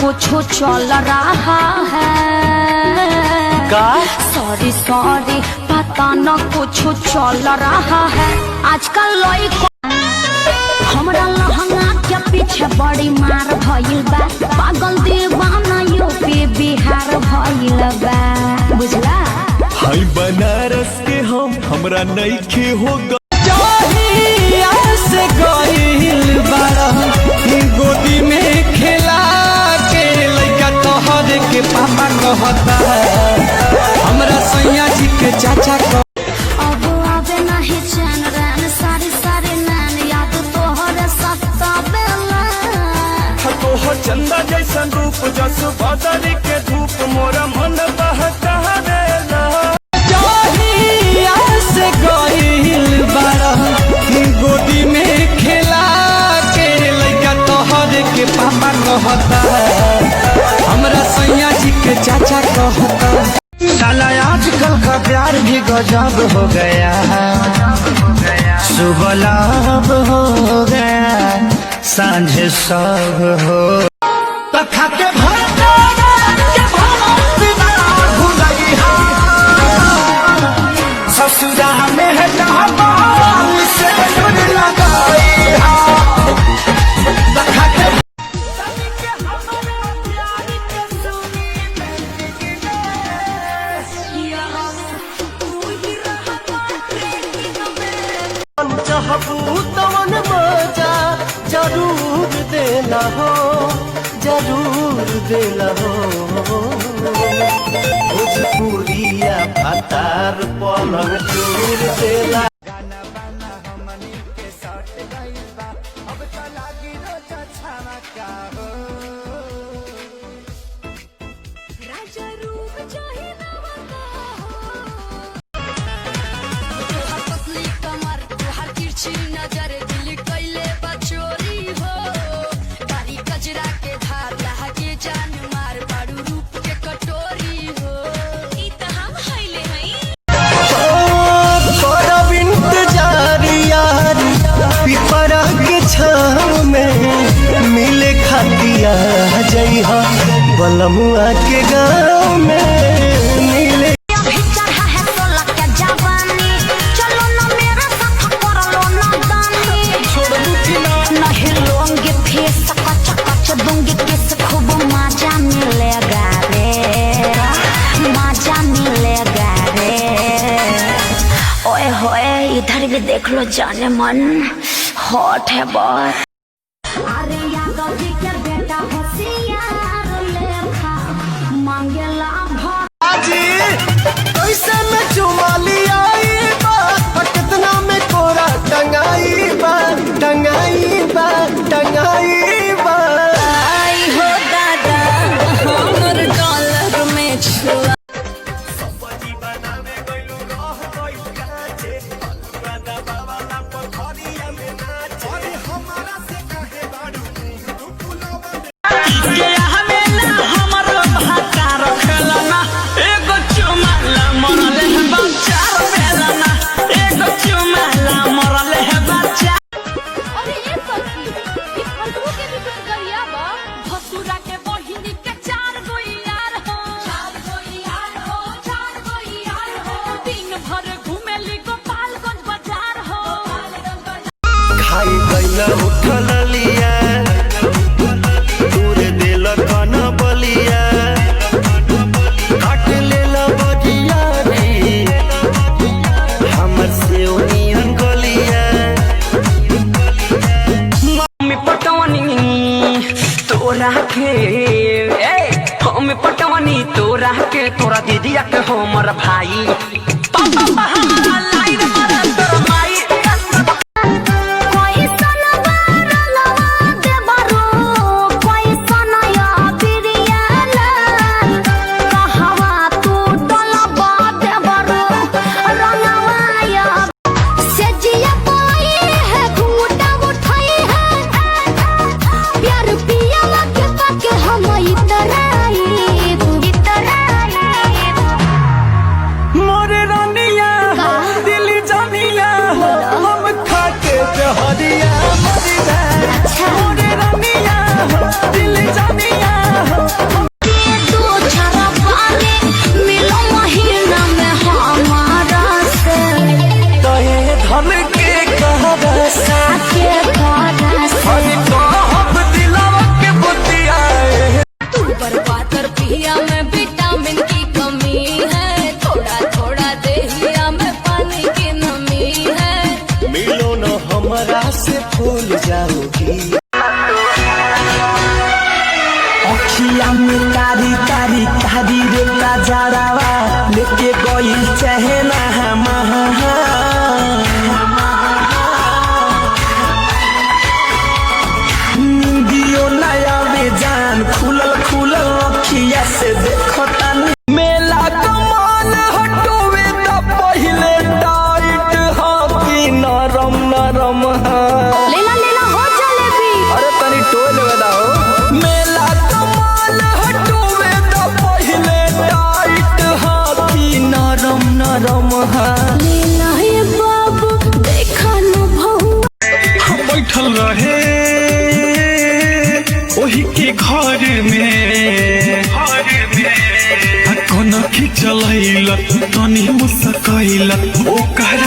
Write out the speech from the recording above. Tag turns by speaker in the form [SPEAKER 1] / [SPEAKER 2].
[SPEAKER 1] कुछ चल रहा है
[SPEAKER 2] का?
[SPEAKER 1] सॉरी सॉरी पता न कुछ चल रहा है आजकल हमरा लहंगा के पीछे बड़ी मार भइल बा पागल दीवाना यूपी बिहार भइल बा बुझला।
[SPEAKER 2] हाय बनारस के हमरा नइखे हो गोदी में खेला के लइका तोहर के पापा कहता हमरा सैया जी के चाचा
[SPEAKER 1] अब आवे नहीं चैन रैन सारी सारी नैन याद तोहर सतावेला
[SPEAKER 2] तोहर चंदा जैसन रूप जस बदरी के धूप मोरा मन बहकावेला से गइल बारा गोदी में खेला के लइका तोहर के पापा कहता हमरा सैया जी के चाचा कहता। साला आजकल का प्यार भी गजब हो गया सुबह लाभ हो गया सांझ सब हो तथा के ससुरा में है तवन मजा जरूर देना हो जरूर देना हो भोजपुरिया भातार पलंग चूर देना
[SPEAKER 1] नजर दिल कैले बचोरी हो कारी कजरा के धार लहके जान मार बाड़ू रूप के कटोरी हो ई त हम हइले हई
[SPEAKER 2] करब इंतजार यार पिपरा के छाव में मिले खातिया जइहा बलमुआ के गाँव में मिले
[SPEAKER 1] इधर भी देख लो जाने मन हॉट है बहुत। अरे यादव जी के बेटा होशियार लेखा मांगेला
[SPEAKER 2] भाजी कैसे में चुमा लिया कितना में कोरा टंगाई बा टंगाई बा टंगाई बा
[SPEAKER 1] आई हो दादा हमर डॉलर में छुआ
[SPEAKER 2] उठल लिया दूर दिल कन बलिया काट लेल बजिया रे हमर से ओनियन गलिया मम्मी पटवनी तोरा के मम्मी पटवनी तोरा के तोरा दीदिया के हमर भाई पापा लाइन मार तोर माई हरिया दिल जानिया हो।
[SPEAKER 1] दो छरा पानी मिलो महीना में हमारा से
[SPEAKER 2] तहे धन के कहरा से
[SPEAKER 1] के पारा से
[SPEAKER 2] हनी कहब दिलवा के बुतियाए।
[SPEAKER 1] तू बर्बादर पिया में विटामिन की कमी है, थोड़ा थोड़ा देहिया में पानी की नमी है।
[SPEAKER 2] मिलो न हमरा से भूल जाओगी। अखिया में कारी कारी कारी रे काजरावा लेके गई चहना निंदियो नया बेजान खुलल खुलल अखिया से देखो तानी। मेला कमान हटोवे त पहिले टाइट हाथी नरम नरम
[SPEAKER 1] लेला लेला हो जलेबी।
[SPEAKER 2] अरे तनी टोल बताओ। मेला कमान हटोवे त पहिले टाइट हाथी नरम नरम
[SPEAKER 1] लेला ये बाबू देखा न बहुआ
[SPEAKER 3] बैठल रहे ओही के घर में कोना खिचलैलक तनी मुस्कैलक ओकर